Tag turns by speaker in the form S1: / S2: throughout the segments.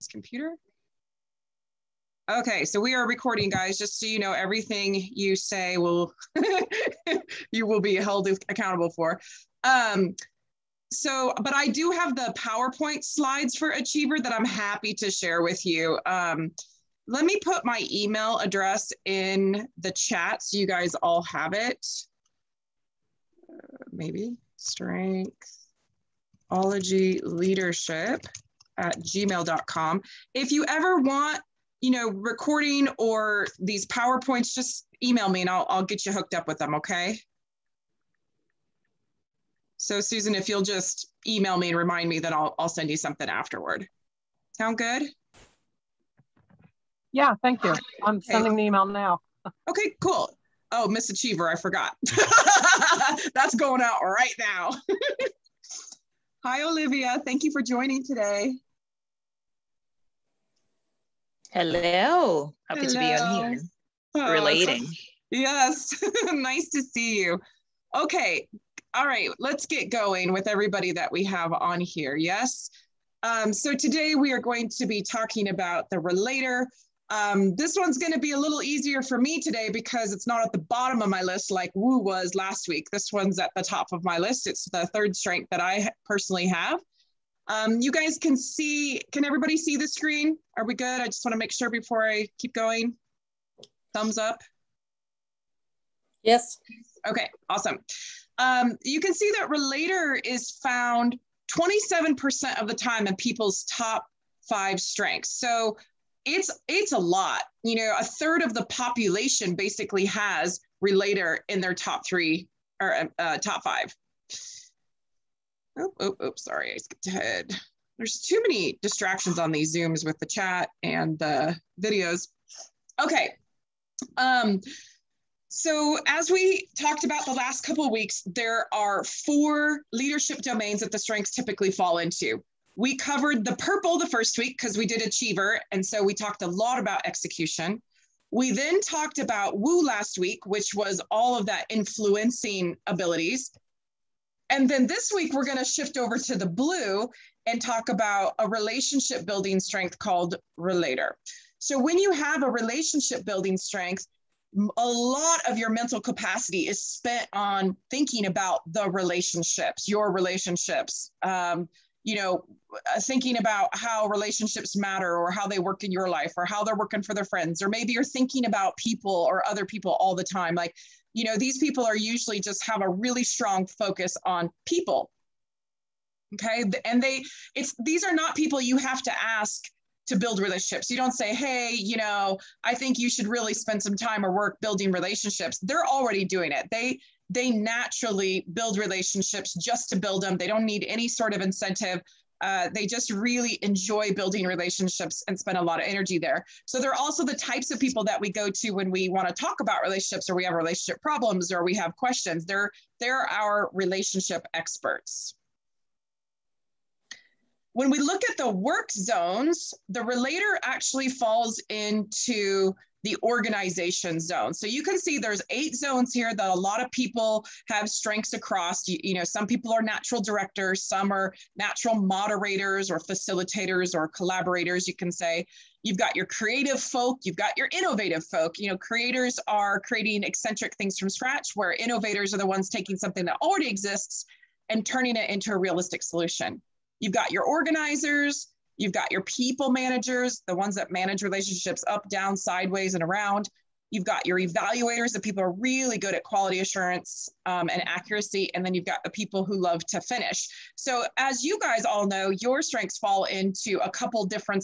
S1: this computer. Okay, so we are recording, guys, just so you know, everything you say will, you will be held accountable for. But I do have the PowerPoint slides for Achiever that I'm happy to share with you. Let me put my email address in the chat so you guys all have it. Maybe strengthologyleadership@gmail.com. If you ever want, recording or these PowerPoints, just email me and I'll get you hooked up with them, okay? So Susan, if you'll just email me and remind me, then I'll send you something afterward. Sound good?
S2: Yeah, thank you. I'm sending the email now.
S1: Okay, cool. Oh, Miss Achiever, I forgot. That's going out right now. Hi, Olivia. Thank you for joining today.
S3: Hello. Happy to be on here. Relating.
S1: Yes. Nice to see you. Okay. All right. Let's get going with everybody that we have on here. Yes. So today we are going to be talking about the relator. This one's going to be a little easier for me today because it's not at the bottom of my list like Woo was last week. This one's at the top of my list. It's the third strength that I personally have. You guys can everybody see the screen? Are we good? I just want to make sure before I keep going. Thumbs up.
S2: Yes.
S1: Okay, awesome. You can see that relator is found 27% of the time in people's top 5 strengths. So it's a lot. A third of the population basically has relator in their top 3 or top 5. Oh, sorry, I skipped ahead. There's too many distractions on these Zooms with the chat and the videos. Okay. So as we talked about the last couple of weeks, there are 4 leadership domains that the strengths typically fall into. We covered the purple the first week because we did Achiever, and so we talked a lot about execution. We then talked about Woo last week, which was all of that influencing abilities. And then this week, we're going to shift over to the blue and talk about a relationship building strength called relator. So when you have a relationship building strength, a lot of your mental capacity is spent on thinking about the relationships, your relationships, thinking about how relationships matter or how they work in your life or how they're working for their friends. Or maybe you're thinking about people or other people all the time. Like, these people are usually just have a really strong focus on people. Okay. And these are not people you have to ask to build relationships. You don't say, hey, I think you should really spend some time or work building relationships. They're already doing it. They naturally build relationships just to build them. They don't need any sort of incentive. They just really enjoy building relationships and spend a lot of energy there. So they're also the types of people that we go to when we want to talk about relationships or we have relationship problems or we have questions. They're our relationship experts. When we look at the work zones, the relator actually falls into the organization zone. So you can see there's 8 zones here that a lot of people have strengths across. Some people are natural directors, some are natural moderators or facilitators or collaborators, you can say. You've got your creative folk, you've got your innovative folk. Creators are creating eccentric things from scratch, where innovators are the ones taking something that already exists and turning it into a realistic solution. You've got your organizers, you've got your people managers, the ones that manage relationships up, down, sideways, and around. You've got your evaluators, the people are really good at quality assurance and accuracy. And then you've got the people who love to finish. So as you guys all know, your strengths fall into a couple different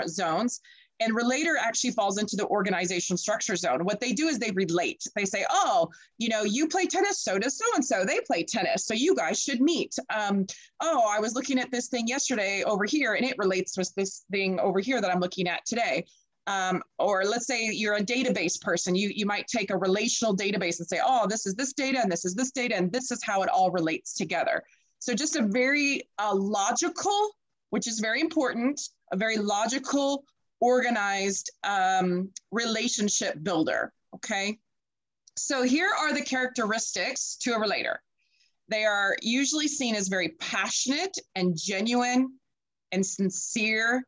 S1: zones. And relator actually falls into the organization structure zone. What they do is they relate. They say, oh, you play tennis, so does so-and-so. They play tennis, so you guys should meet. Oh, I was looking at this thing yesterday over here, and it relates with this thing over here that I'm looking at today. Or let's say you're a database person. You might take a relational database and say, oh, this is this data, and this is this data, and this is how it all relates together. So just a very logical, which is very important, a very logical, organized relationship builder, okay? So here are the characteristics to a relator. They are usually seen as very passionate and genuine and sincere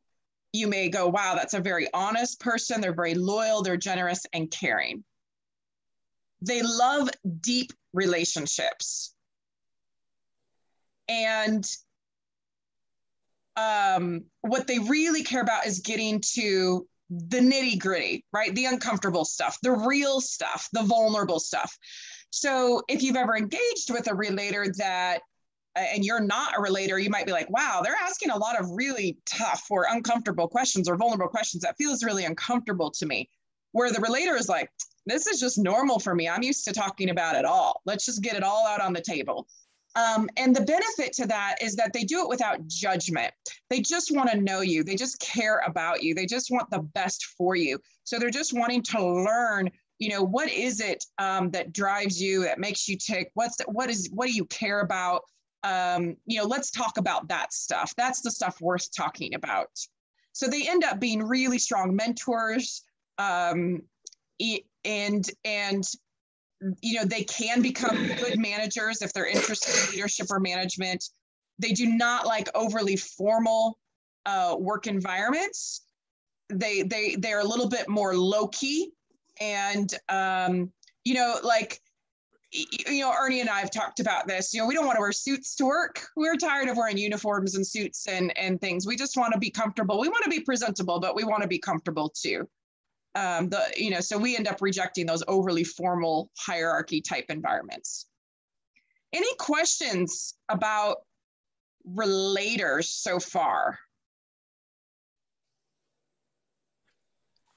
S1: you may go, wow, that's a very honest person. They're very loyal, they're generous and caring. They love deep relationships. And what they really care about is getting to the nitty gritty, right? The uncomfortable stuff, the real stuff, the vulnerable stuff. So if you've ever engaged with a relator that, and you're not a relator, you might be like, wow, they're asking a lot of really tough or uncomfortable questions or vulnerable questions. That feels really uncomfortable to me. Where the relator is like, this is just normal for me. I'm used to talking about it all. Let's just get it all out on the table. And the benefit to that is that they do it without judgment. They just want to know you. They just care about you. They just want the best for you. So they're just wanting to learn, you know, what is it that drives you, that makes you tick? What do you care about? You know, let's talk about that stuff. That's the stuff worth talking about. So they end up being really strong mentors, and you know, they can become good managers if they're interested in leadership or management. They do not like overly formal work environments. They're a little bit more low key, and you know, like, you know, Ernie and I have talked about this. You know, we don't want to wear suits to work. We're tired of wearing uniforms and suits and things. We just want to be comfortable. We want to be presentable, but we want to be comfortable too. You know, so we end up rejecting those overly formal hierarchy type environments. Any questions about relators so far?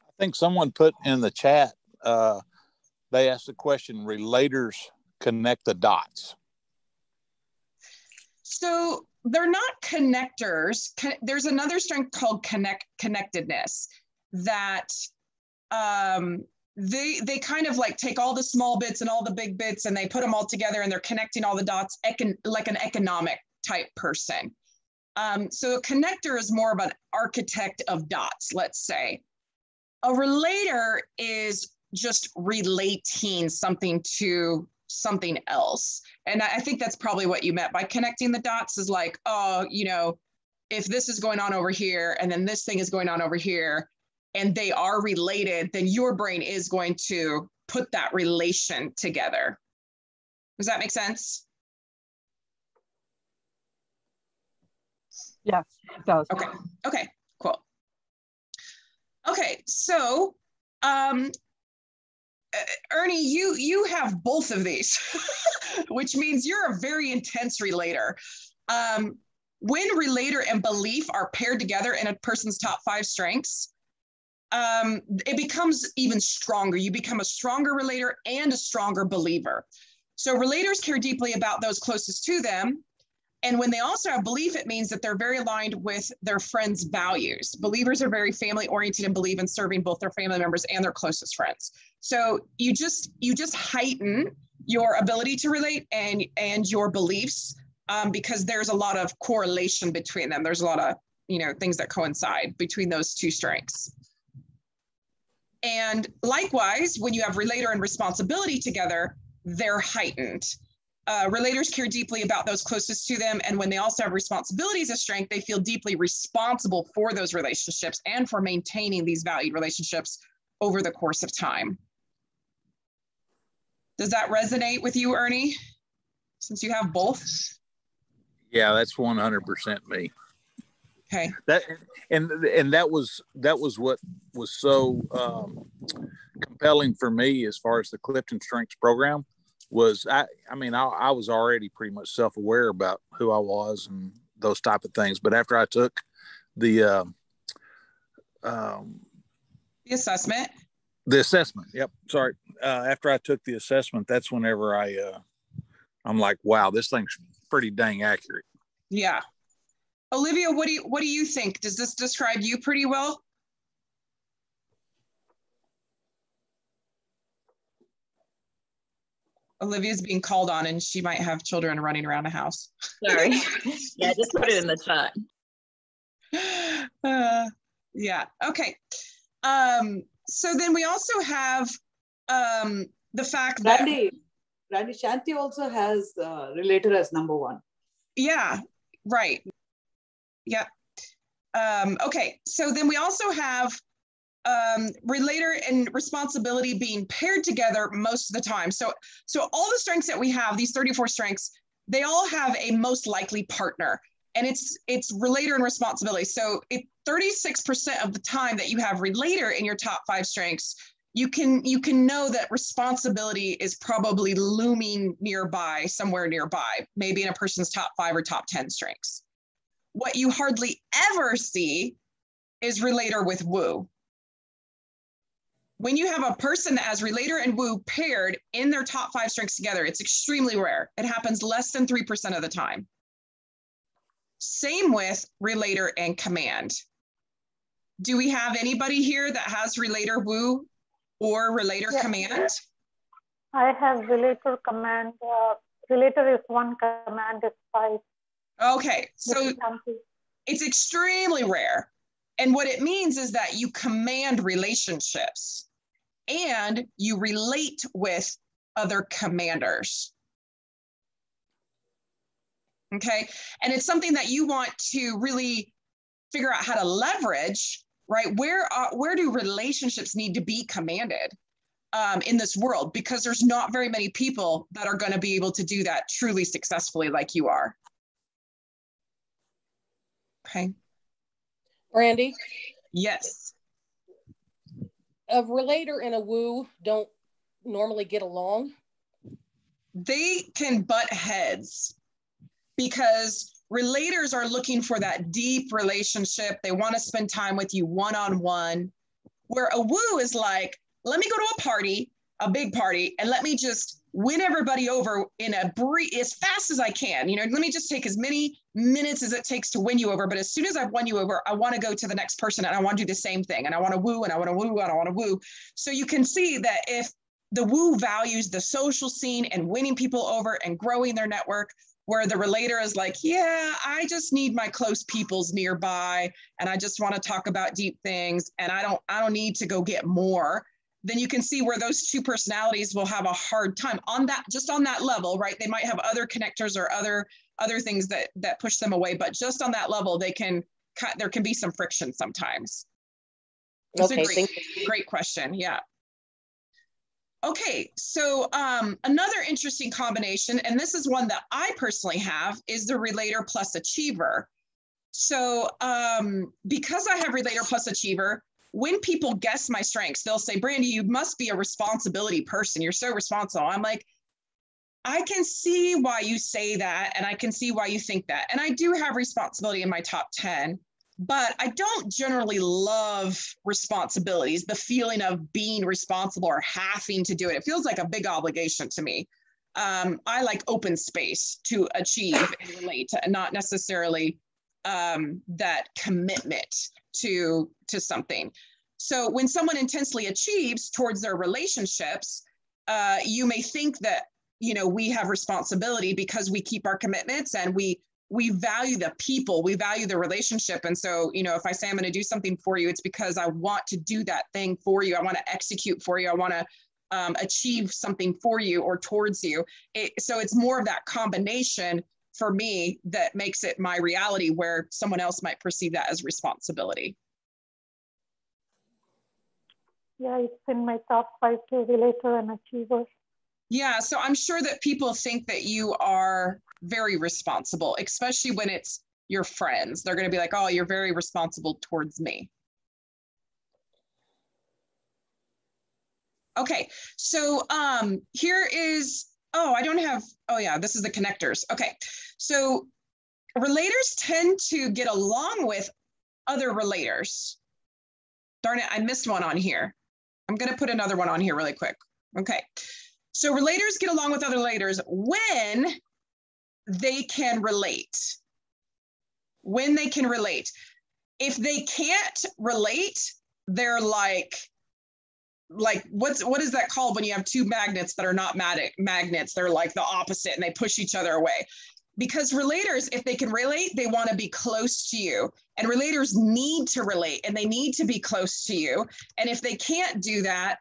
S4: I think someone put in the chat, they asked the question, relators connect the dots. So
S1: they're not connectors. There's another strength called connectedness that they kind of like take all the small bits and all the big bits and they put them all together and they're connecting all the dots like an economic type person. So a connector is more of an architect of dots, let's say. A relator is just relating something to something else. And I think that's probably what you meant by connecting the dots, is like, oh, you know, if this is going on over here and then this thing is going on over here and they are related, then your brain is going to put that relation together. Does that make sense?
S2: Yes, it does.
S1: Okay, cool. Okay, so Ernie, you have both of these, which means you're a very intense relator. When relator and belief are paired together in a person's top 5 strengths, it becomes even stronger. You become a stronger relator and a stronger believer. So relators care deeply about those closest to them. And when they also have belief, it means that they're very aligned with their friends' values. Believers are very family-oriented and believe in serving both their family members and their closest friends. So you just heighten your ability to relate and your beliefs because there's a lot of correlation between them. There's a lot of, you know, things that coincide between those two strengths. And likewise, when you have relator and responsibility together, they're heightened. Relators care deeply about those closest to them. And when they also have responsibilities as strength, they feel deeply responsible for those relationships and for maintaining these valued relationships over the course of time. Does that resonate with you, Ernie, since you have both?
S4: Yeah, that's 100% me.
S1: Okay.
S4: That was what was so compelling for me as far as the CliftonStrengths program was. I was already pretty much self-aware about who I was and those type of things. But after I took the
S1: assessment.
S4: The assessment. Yep. Sorry. After I took the assessment, that's whenever I'm like, wow, this thing's pretty dang accurate.
S1: Yeah. Olivia, what do you think? Does this describe you pretty well? Olivia's being called on and she might have children running around the house.
S3: Sorry. Yeah, just put it in the chat.
S1: Yeah. Okay. So then we also have the fact that
S5: Randy, Shanti also has relator as number 1.
S1: Yeah, right. Yeah. Okay, so then we also have relator and responsibility being paired together most of the time. So all the strengths that we have, these 34 strengths, they all have a most likely partner, and it's relator and responsibility. So 36% of the time that you have relator in your top 5 strengths, you can know that responsibility is probably looming nearby, somewhere nearby, maybe in a person's top 5 or top 10 strengths. What you hardly ever see is relator with woo. When you have a person that has relator and woo paired in their top 5 strengths together, it's extremely rare. It happens less than 3% of the time. Same with relator and command. Do we have anybody here that has relator woo or relator command?
S6: I have relator command. Relator is 1, command is 5.
S1: Okay, so it's extremely rare. And what it means is that you command relationships and you relate with other commanders. Okay, and it's something that you want to really figure out how to leverage, right? Where do relationships need to be commanded in this world? Because there's not very many people that are going to be able to do that truly successfully like you are. Okay.
S7: Brandy?
S1: Yes.
S7: A relator and a woo don't normally get along.
S1: They can butt heads because relators are looking for that deep relationship. They want to spend time with you one-on-one, where a woo is like, let me go to a party, a big party, and let me just win everybody over in as fast as I can. Let me just take as many minutes as it takes to win you over. But as soon as I've won you over, I want to go to the next person and I want to do the same thing. And I want to woo and I want to woo and I want to woo. So you can see that if the woo values the social scene and winning people over and growing their network, where the relator is like, yeah, I just need my close peoples nearby and I just want to talk about deep things and I don't need to go get more, then you can see where those two personalities will have a hard time on that, just on that level, right? They might have other connectors or other things that push them away, but just on that level, there can be some friction sometimes. That's a great question. Yeah. Okay, so another interesting combination, and this is one that I personally have, is the relator plus achiever. So because I have relator plus achiever, when people guess my strengths, they'll say, Brandy, you must be a responsibility person. You're so responsible. I'm like, I can see why you say that, and I can see why you think that. And I do have responsibility in my top 10, but I don't generally love responsibilities, the feeling of being responsible or having to do it. It feels like a big obligation to me. I like open space to achieve and relate, not necessarily that commitment to something. So when someone intensely achieves towards their relationships, you may think that, we have responsibility because we keep our commitments and we value the people, we value the relationship. And so, if I say I'm going to do something for you, it's because I want to do that thing for you. I want to execute for you. I want to achieve something for you or towards you. So it's more of that combination for me that makes it my reality, where someone else might perceive that as responsibility.
S6: Yeah, it's in my top 5 too, relator and achiever.
S1: Yeah, so I'm sure that people think that you are very responsible, especially when it's your friends. They're going to be like, oh, you're very responsible towards me. Okay, so here is, this is the connectors. Okay, so relators tend to get along with other relators. Darn it, I missed one on here. I'm going to put another one on here really quick. Okay, so relators get along with other relators when they can relate. When they can relate. If they can't relate, they're like what is that called when you have two magnets that are not magnets? They're like the opposite and they push each other away. Because relators, if they can relate, they want to be close to you. And relators need to relate and they need to be close to you. And if they can't do that,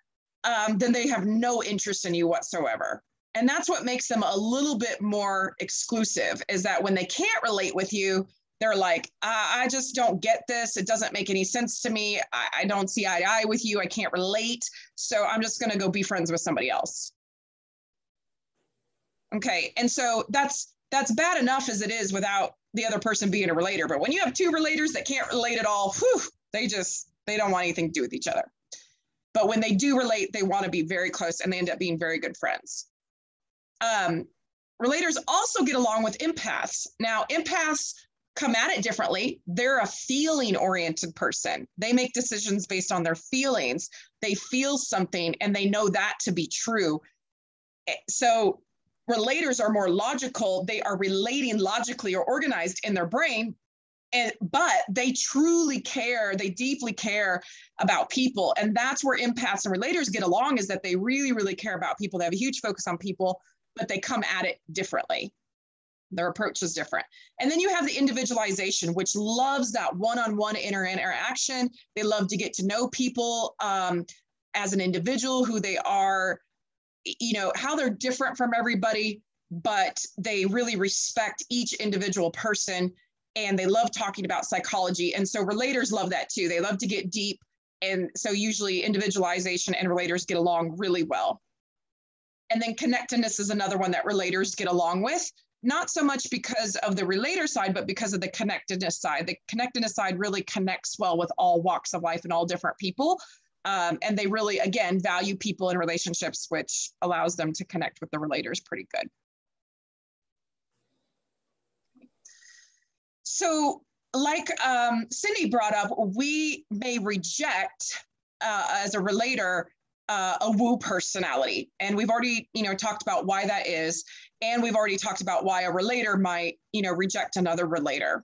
S1: then they have no interest in you whatsoever. And that's what makes them a little bit more exclusive, is that when they can't relate with you, They're like, I just don't get this. It doesn't make any sense to me. I don't see eye to eye with you. I can't relate. So I'm just going to go be friends with somebody else. Okay. And so that's bad enough as it is without the other person being a relator. But when you have two relators that can't relate at all, whew, they don't want anything to do with each other. But when they do relate, they want to be very close and they end up being very good friends. Relators also get along with empaths. Now, empaths come at it differently. They're a feeling-oriented person. They make decisions based on their feelings. They feel something and they know that to be true. So relators are more logical. They are relating logically or organized in their brain, but they truly care. They deeply care about people. And that's where empaths and relators get along, is that they really, really care about people. They have a huge focus on people, but they come at it differently. Their approach is different. And then you have the individualization, which loves that one-on-one interaction. They love to get to know people as an individual, who they are, how they're different from everybody, but they really respect each individual person, and they love talking about psychology. And so relators love that too. They love to get deep. And so usually individualization and relators get along really well. And then connectedness is another one that relators get along with, not so much because of the relator side, but because of the connectedness side. The connectedness side really connects well with all walks of life and all different people. And they really, again, value people and relationships, which allows them to connect with the relators pretty good. So like Cindy brought up, we may reject as a relator a woo personality. And we've already, talked about why that is. And we've already talked about why a relator might, reject another relator.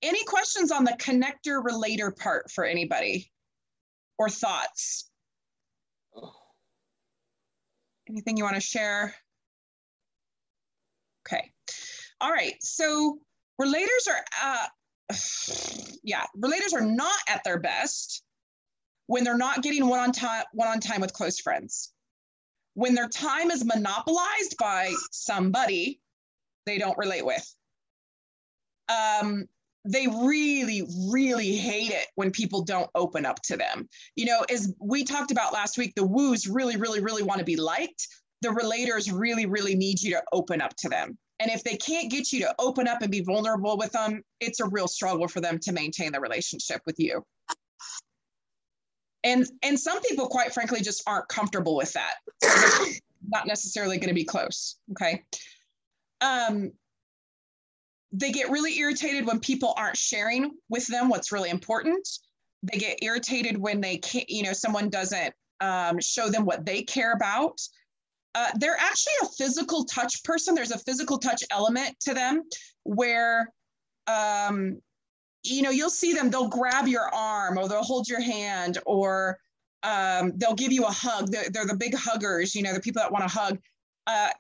S1: Any questions on the connector relator part for anybody, or thoughts? Anything you want to share? Okay. All right. So relators are not at their best when they're not getting one-on-time with close friends. When their time is monopolized by somebody they don't relate with. They really, really hate it when people don't open up to them. As we talked about last week, the woos really, really, really want to be liked. The relators really, really need you to open up to them. And if they can't get you to open up and be vulnerable with them, it's a real struggle for them to maintain the relationship with you. And some people, quite frankly, just aren't comfortable with that. So they're not necessarily going to be close. Okay. They get really irritated when people aren't sharing with them what's really important. They get irritated when they can't, someone doesn't show them what they care about. They're actually a physical touch person. There's a physical touch element to them where, you'll see them, they'll grab your arm or they'll hold your hand, or they'll give you a hug. They're the big huggers, the people that want to hug.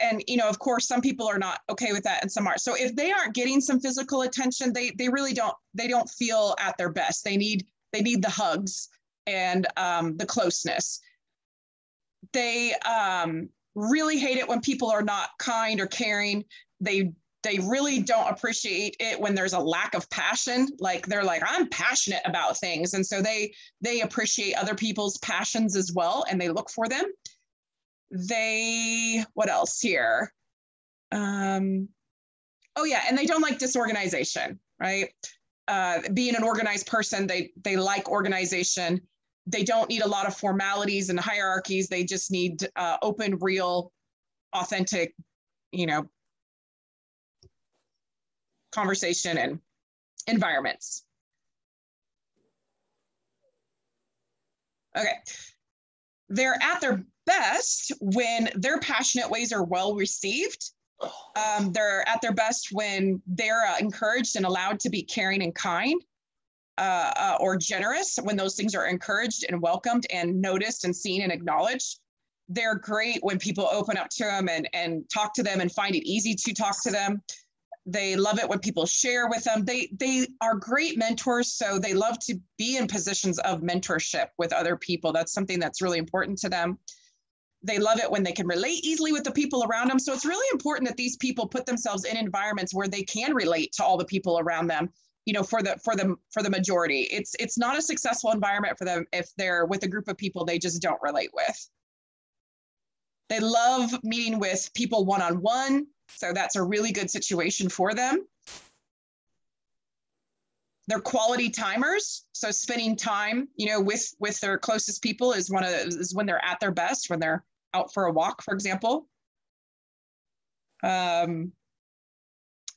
S1: And, of course, some people are not okay with that and some aren't. So if they aren't getting some physical attention, they really don't feel at their best. They need the hugs and the closeness. They really hate it when people are not kind or caring. They really don't appreciate it when there's a lack of passion. Like they're like, I'm passionate about things. And so they appreciate other people's passions as well, and they look for them. What else here? And they don't like disorganization, right? Being an organized person, they like organization. They don't need a lot of formalities and hierarchies. They just need open, real, authentic, conversation and environments. Okay. They're at their best when their passionate ways are well received. They're at their best when they're encouraged and allowed to be caring and kind, or generous, when those things are encouraged and welcomed and noticed and seen and acknowledged. They're great when people open up to them and talk to them and find it easy to talk to them. They love it when people share with them. They are great mentors, so they love to be in positions of mentorship with other people. That's something that's really important to them. They love it when they can relate easily with the people around them. So it's really important that these people put themselves in environments where they can relate to all the people around them, you know, for the majority. It's not a successful environment for them if they're with a group of people they just don't relate with. They love meeting with people one-on-one. So that's a really good situation for them. They're quality timers. So spending time, you know, with their closest people is when they're at their best, when they're out for a walk, for example. And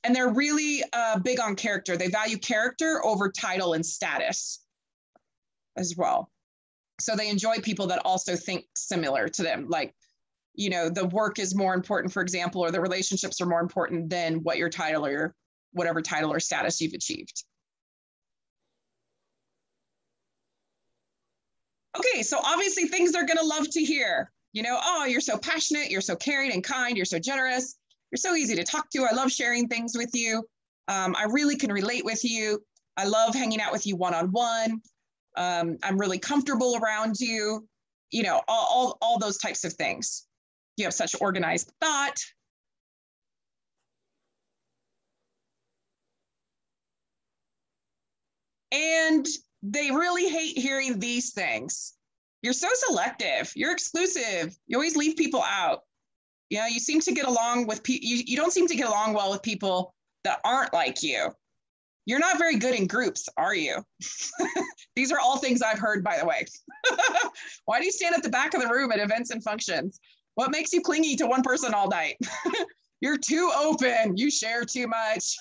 S1: they're really big on character. They value character over title and status as well. So they enjoy people that also think similar to them. Like, you know, the work is more important, for example, or the relationships are more important than what your title or your whatever title or status you've achieved. Okay, so obviously things they're gonna love to hear. You know, oh, you're so passionate, you're so caring and kind, you're so generous, you're so easy to talk to. I love sharing things with you. I really can relate with you. I love hanging out with you one-on-one. I'm really comfortable around you. You know, all those types of things. You have such organized thought. And they really hate hearing these things. You're so selective. You're exclusive. You always leave people out. You know, you seem to get along with people. You don't seem to get along well with people that aren't like you. You're not very good in groups, are you? These are all things I've heard, by the way. Why do you stand at the back of the room at events and functions? What makes you clingy to one person all night? You're too open. You share too much.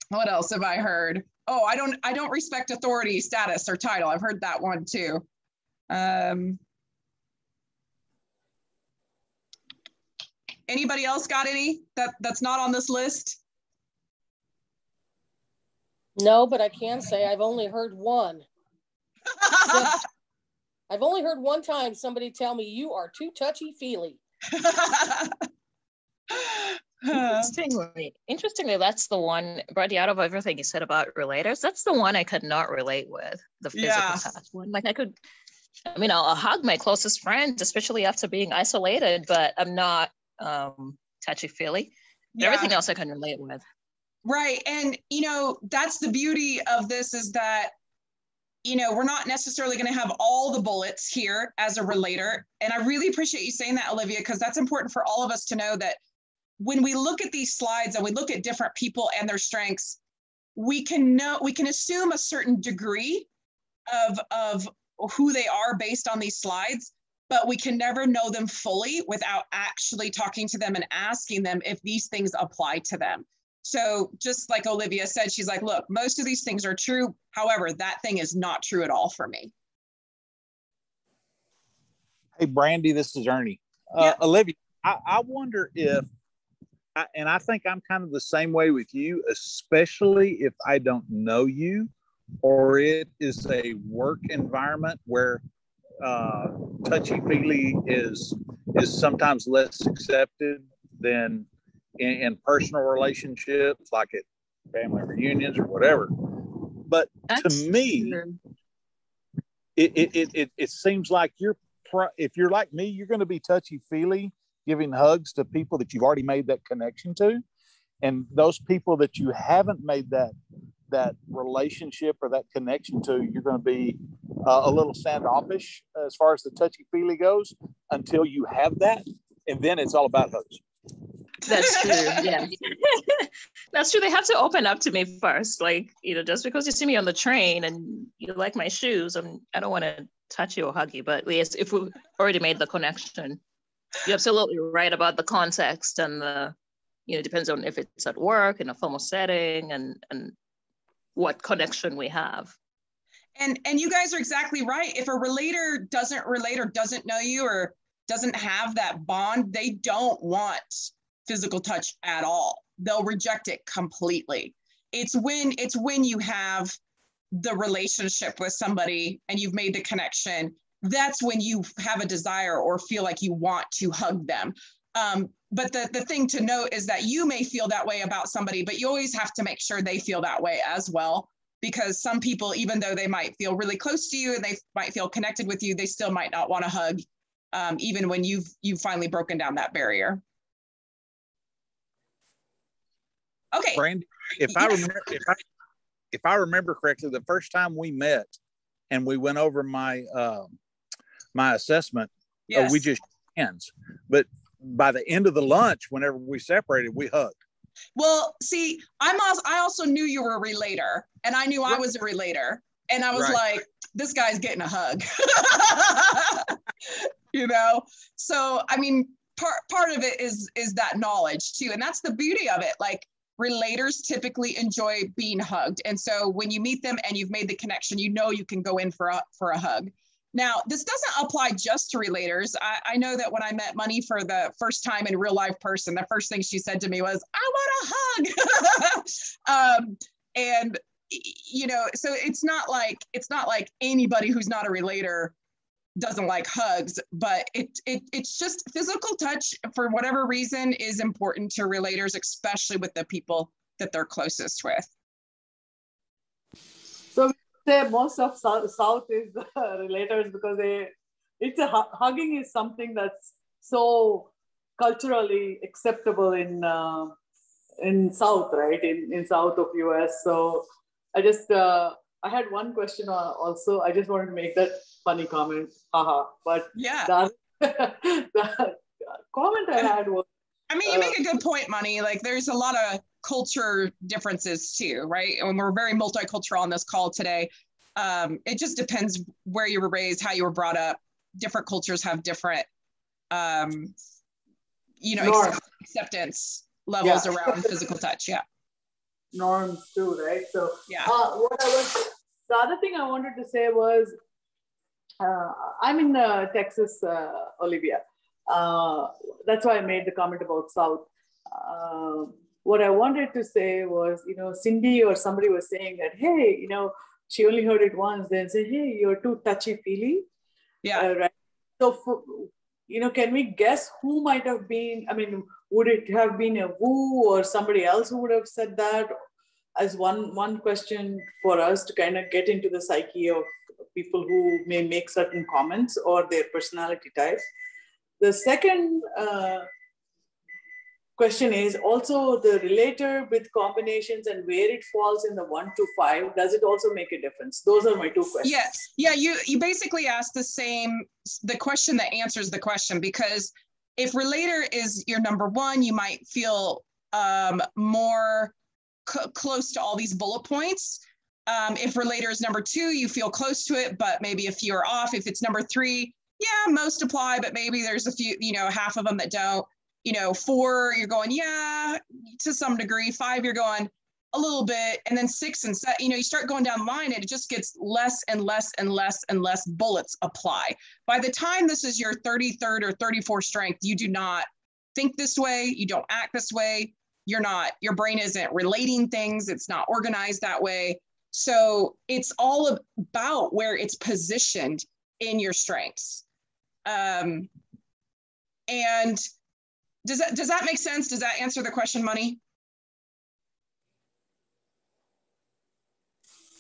S1: What else have I heard? Oh, I don't respect authority, status, or title. I've heard that one too. Anybody else got any that's not on this list?
S7: No, but I can say I've only heard one. I've only heard one time somebody tell me you are too touchy-feely.
S3: Interestingly, that's the one, Brady, out of everything you said about relators, that's the one I could not relate with, the physical touch one. Like I'll hug my closest friends, especially after being isolated, but I'm not touchy-feely. Everything else I can relate with.
S1: Right. And, you know, that's the beauty of this is that, you know, we're not necessarily going to have all the bullets here as a relator. And I really appreciate you saying that, Olivia, because that's important for all of us to know that when we look at these slides and we look at different people and their strengths, we can assume a certain degree of who they are based on these slides, but we can never know them fully without actually talking to them and asking them if these things apply to them. So just like Olivia said, she's like, look, most of these things are true. However, that thing is not true at all for me.
S4: Hey, Brandy, this is Ernie. Olivia, I wonder if, and I think I'm kind of the same way with you, especially if I don't know you or it is a work environment where touchy-feely is sometimes less accepted than in personal relationships, like at family reunions or whatever. But to me, it seems like if you're like me, you're going to be touchy-feely, giving hugs to people that you've already made that connection to. And those people that you haven't made that relationship or that connection to, you're going to be a little standoffish as far as the touchy-feely goes until you have that. And then it's all about hugs.
S3: That's true. Yeah. That's true. They have to open up to me first. Like, you know, just because you see me on the train and you like my shoes, I don't want to touch you or hug you. But yes, if we already made the connection, you're absolutely right about the context and it depends on if it's at work, in a formal setting, and what connection we have.
S1: And you guys are exactly right. If a relator doesn't relate or doesn't know you or doesn't have that bond, they don't want physical touch at all. They'll reject it completely. It's when you have the relationship with somebody and you've made the connection, that's when you have a desire or feel like you want to hug them. But the thing to note is that you may feel that way about somebody, but you always have to make sure they feel that way as well, because some people, even though they might feel really close to you and they might feel connected with you, they still might not want to hug, even when you've finally broken down that barrier. Okay.
S4: Brandy, if I remember correctly, the first time we met and we went over my my assessment,
S1: Yes.
S4: We just shook hands. But by the end of the lunch, whenever we separated, we hugged.
S1: Well, see, I also knew you were a relator, and I knew I was a relator, and I was like, this guy's getting a hug. You know? So, I mean, part of it is that knowledge too. And that's the beauty of it. Like, relators typically enjoy being hugged. And so when you meet them and you've made the connection, you know you can go in for a hug. Now, this doesn't apply just to relators. I know that when I met Money for the first time in real life person, the first thing she said to me was, I want a hug. And, you know, so it's not like anybody who's not a relator doesn't like hugs, but it's just physical touch for whatever reason is important to relators, especially with the people that they're closest with.
S5: So we say most of South is relators because hugging is something that's so culturally acceptable in South, right? In South of US. So I had one question also. I just wanted to make that funny comment. Haha. But
S1: yeah,
S5: the comment I had was,
S1: I mean, you make a good point, Money. Like, there's a lot of culture differences too, right? And we're very multicultural on this call today. It just depends where you were raised, how you were brought up. Different cultures have different, you know, acceptance levels around physical touch. Yeah.
S5: Norms too, right? So
S1: yeah.
S5: The other thing I wanted to say was, I'm in Texas, Olivia. That's why I made the comment about South. What I wanted to say was, you know, Cindy or somebody was saying that, hey, you know, she only heard it once, then say, hey, you're too touchy-feely.
S1: Yeah.
S5: Right. So, you know, can we guess who might have been, I mean, would it have been a Wu or somebody else who would have said that as one question for us to kind of get into the psyche of people who may make certain comments or their personality type. The second question is also the relator with combinations and where it falls in the 1 to 5. Does it also make a difference? Those are my two questions.
S1: Yes. Yeah. You basically asked the question that answers the question, because if relator is your number 1, you might feel more close to all these bullet points. If relator is number 2, you feel close to it, but maybe a few are off. If it's number 3, yeah, most apply, but maybe there's a few, you know, half of them that don't. You know, 4, you're going, yeah, to some degree. 5, you're going a little bit. And then 6 and 7, you know, you start going down the line and it just gets less and less and less and less bullets apply. By the time this is your 33rd or 34th strength, you do not think this way. You don't act this way. Your brain isn't relating things. It's not organized that way. So it's all about where it's positioned in your strengths. And does that make sense? Does that answer the question, Money?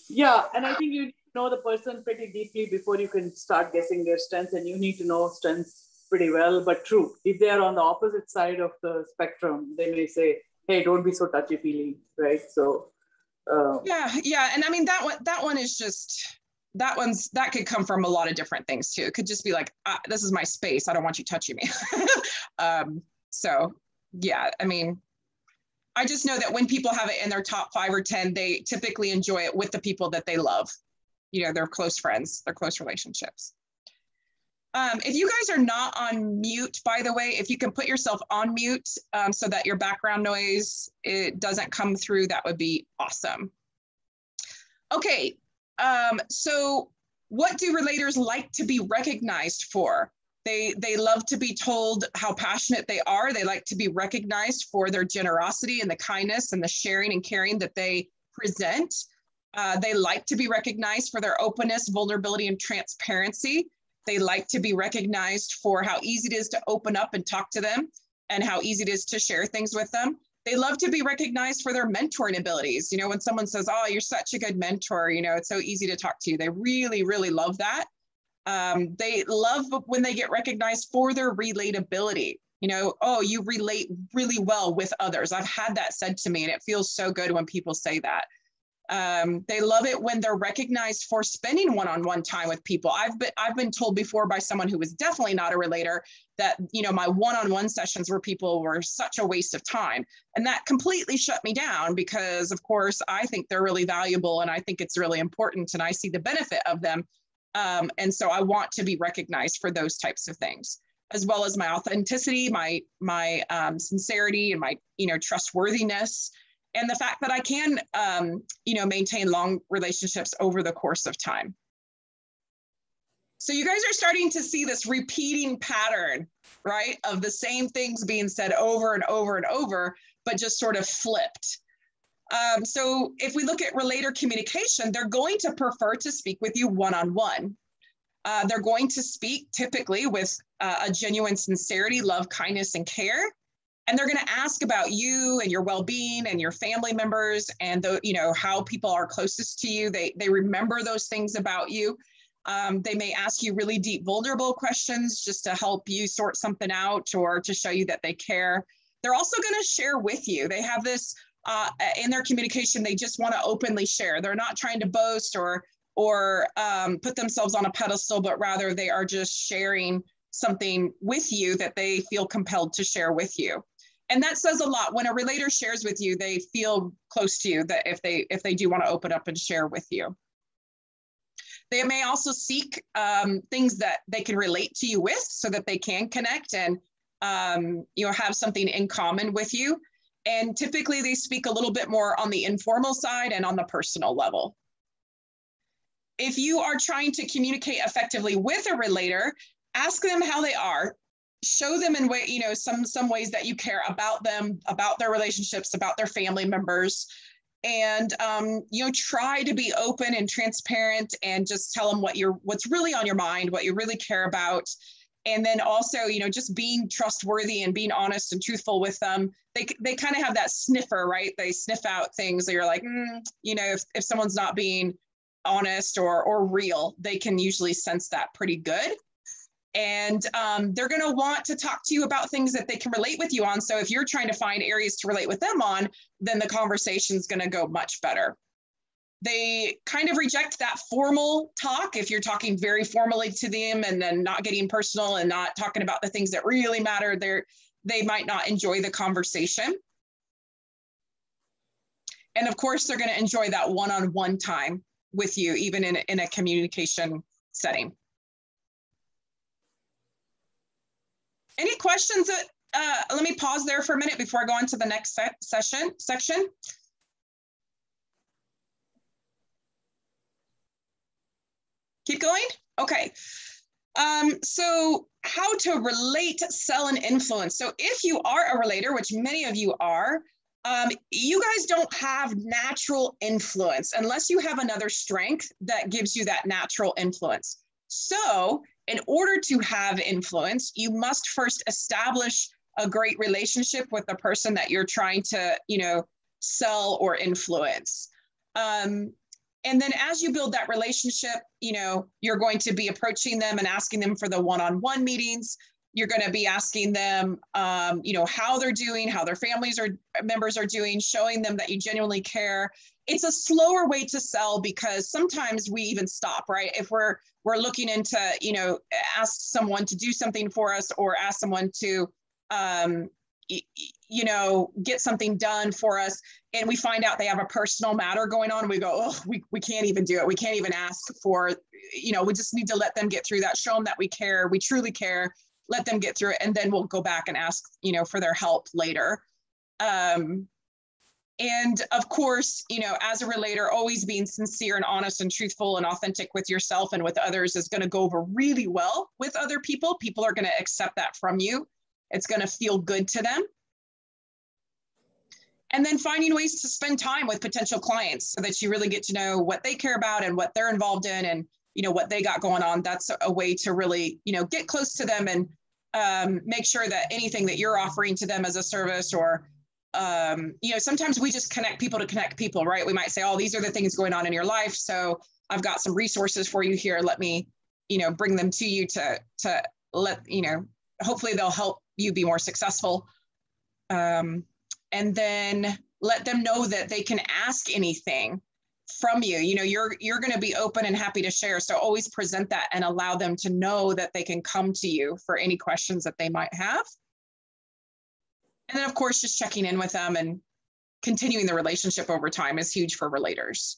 S5: Yeah, and I think you need to know the person pretty deeply before you can start guessing their strengths, and you need to know strengths pretty well, but true. If they are on the opposite side of the spectrum, they may say, hey, don't be so touchy-feely, right? So
S1: yeah, and I mean that one is just that could come from a lot of different things too. It could just be like, this is my space, I don't want you touching me. So yeah, I mean, I just know that when people have it in their top 5 or 10, they typically enjoy it with the people that they love, you know, their close friends, their close relationships. If you guys are not on mute, by the way, if you can put yourself on mute so that your background noise, it doesn't come through, that would be awesome. Okay, so what do relators like to be recognized for? They love to be told how passionate they are. They like to be recognized for their generosity and the kindness and the sharing and caring that they present. They like to be recognized for their openness, vulnerability, and transparency. They like to be recognized for how easy it is to open up and talk to them and how easy it is to share things with them. They love to be recognized for their mentoring abilities. You know, when someone says, oh, you're such a good mentor, you know, it's so easy to talk to you. They really, really love that. They love when they get recognized for their relatability. You know, oh, you relate really well with others. I've had that said to me, and it feels so good when people say that. They love it when they're recognized for spending one-on-one time with people. I've been told before by someone who was definitely not a relator that, you know, my one-on-one sessions where people were such a waste of time. And that completely shut me down because, of course, I think they're really valuable and I think it's really important and I see the benefit of them. And so I want to be recognized for those types of things, as well as my authenticity, my sincerity, and my, you know, trustworthiness. And the fact that I can, you know, maintain long relationships over the course of time. So you guys are starting to see this repeating pattern, right? Of the same things being said over and over and over, but just sort of flipped. So if we look at relator communication, they're going to prefer to speak with you one-on-one. They're going to speak typically with a genuine sincerity, love, kindness, and care. And they're going to ask about you and your well-being and your family members and the, you know, how people are closest to you. They remember those things about you. They may ask you really deep, vulnerable questions just to help you sort something out or to show you that they care. They're also going to share with you. They have this in their communication. They just want to openly share. They're not trying to boast or put themselves on a pedestal, but rather they are just sharing something with you that they feel compelled to share with you. And that says a lot. When a relator shares with you, they feel close to you, that if they do want to open up and share with you. They may also seek things that they can relate to you with so that they can connect and you know, have something in common with you. And typically they speak a little bit more on the informal side and on the personal level. If you are trying to communicate effectively with a relator, ask them how they are. Show them in way, you know, some ways that you care about them, about their relationships, about their family members, and you know, try to be open and transparent, and just tell them what's really on your mind, what you really care about, and then also, you know, just being trustworthy and being honest and truthful with them. They kind of have that sniffer, right? They sniff out things that you're like, you know, if someone's not being honest or real, they can usually sense that pretty good. And they're going to want to talk to you about things that they can relate with you on. So if you're trying to find areas to relate with them on, then the conversation is going to go much better. They kind of reject that formal talk. If you're talking very formally to them and then not getting personal and not talking about the things that really matter, they might not enjoy the conversation. And of course, they're going to enjoy that one-on-one time with you, even in a communication setting. Any questions? Let me pause there for a minute before I go on to the next section. Keep going? Okay. So how to relate, sell, and influence. So if you are a relator, which many of you are, you guys don't have natural influence unless you have another strength that gives you that natural influence. So in order to have influence, you must first establish a great relationship with the person that you're trying to, you know, sell or influence. And then as you build that relationship, you know, you're going to be approaching them and asking them for the one-on-one meetings. You're going to be asking them, you know, how they're doing, how their families or members are doing, showing them that you genuinely care. It's a slower way to sell because sometimes we even stop, right? If we're looking into, you know, ask someone to do something for us or ask someone to, you know, get something done for us, and we find out they have a personal matter going on, we go, oh, we can't even do it. We can't even ask for, you know, we just need to let them get through that, show them that we care, we truly care, let them get through it, and then we'll go back and ask, you know, for their help later. And of course, you know, as a relator, always being sincere and honest and truthful and authentic with yourself and with others is going to go over really well with other people. People are going to accept that from you. It's going to feel good to them. And then finding ways to spend time with potential clients so that you really get to know what they care about and what they're involved in and, you know, what they got going on. That's a way to really, you know, get close to them and make sure that anything that you're offering to them as a service or sometimes we just connect people to connect people, right? We might say, oh, these are the things going on in your life. So I've got some resources for you here. Let me, bring them to you to let, hopefully they'll help you be more successful. And then let them know that they can ask anything from you. You're going to be open and happy to share. So always present that and allow them to know that they can come to you for any questions that they might have. And then, of course, just checking in with them and continuing the relationship over time is huge for relators.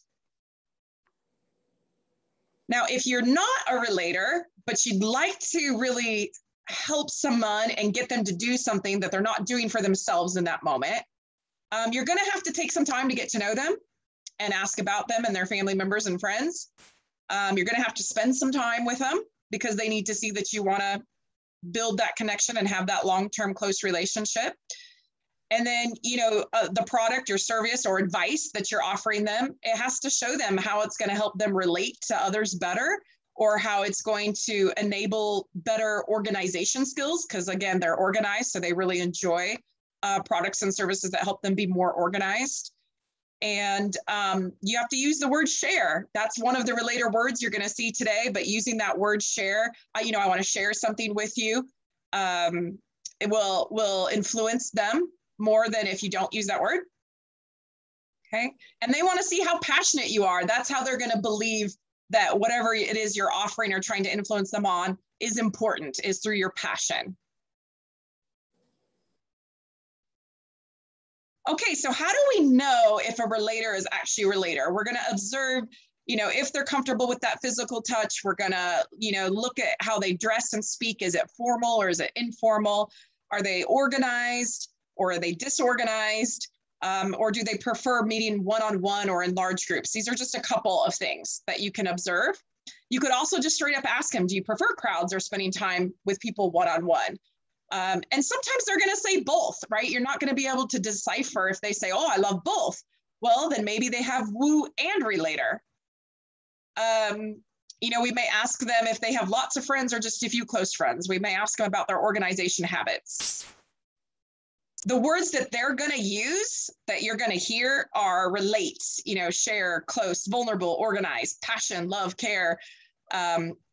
S1: Now, if you're not a relator, but you'd like to really help someone and get them to do something that they're not doing for themselves in that moment, you're going to have to take some time to get to know them and ask about them and their family members and friends. You're going to have to spend some time with them because they need to see that you want to build that connection and have that long-term close relationship. And then, the product or service or advice that you're offering them, it has to show them how it's going to help them relate to others better, or how it's going to enable better organization skills. Because again, they're organized, so they really enjoy products and services that help them be more organized. And you have to use the word share. That's one of the relator words you're going to see today, but using that word share, I want to share something with you. It will influence them more than if you don't use that word. Okay. And they want to see how passionate you are. That's how they're going to believe that whatever it is you're offering or trying to influence them on is important, is through your passion. Okay, so how do we know if a relator is actually a relator? We're going to observe, if they're comfortable with that physical touch. We're going to, look at how they dress and speak. Is it formal or is it informal? Are they organized or are they disorganized? Or do they prefer meeting one-on-one or in large groups? These are just a couple of things that you can observe. You could also just straight up ask them, do you prefer crowds or spending time with people one-on-one? And sometimes they're going to say both, right? You're not going to be able to decipher if they say, oh, I love both. Well, then maybe they have woo and relator. We may ask them if they have lots of friends or just a few close friends. We may ask them about their organization habits. The words that they're going to use that you're going to hear are relate, share, close, vulnerable, organized, passion, love, care,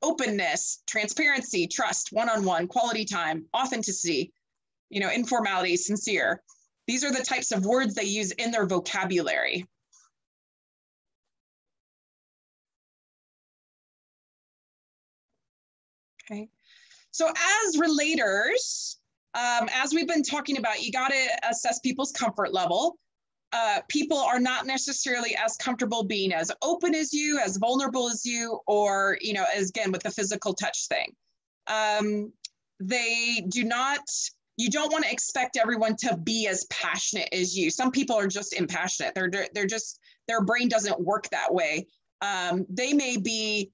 S1: openness, transparency, trust, one-on-one, quality time, authenticity, informality, sincere. These are the types of words they use in their vocabulary. Okay. So as relators, as we've been talking about, you got to assess people's comfort level. People are not necessarily as comfortable being as open as you, as vulnerable as you, or, as again, with the physical touch thing. You don't want to expect everyone to be as passionate as you. Some people are just impassionate. Their brain doesn't work that way. They may be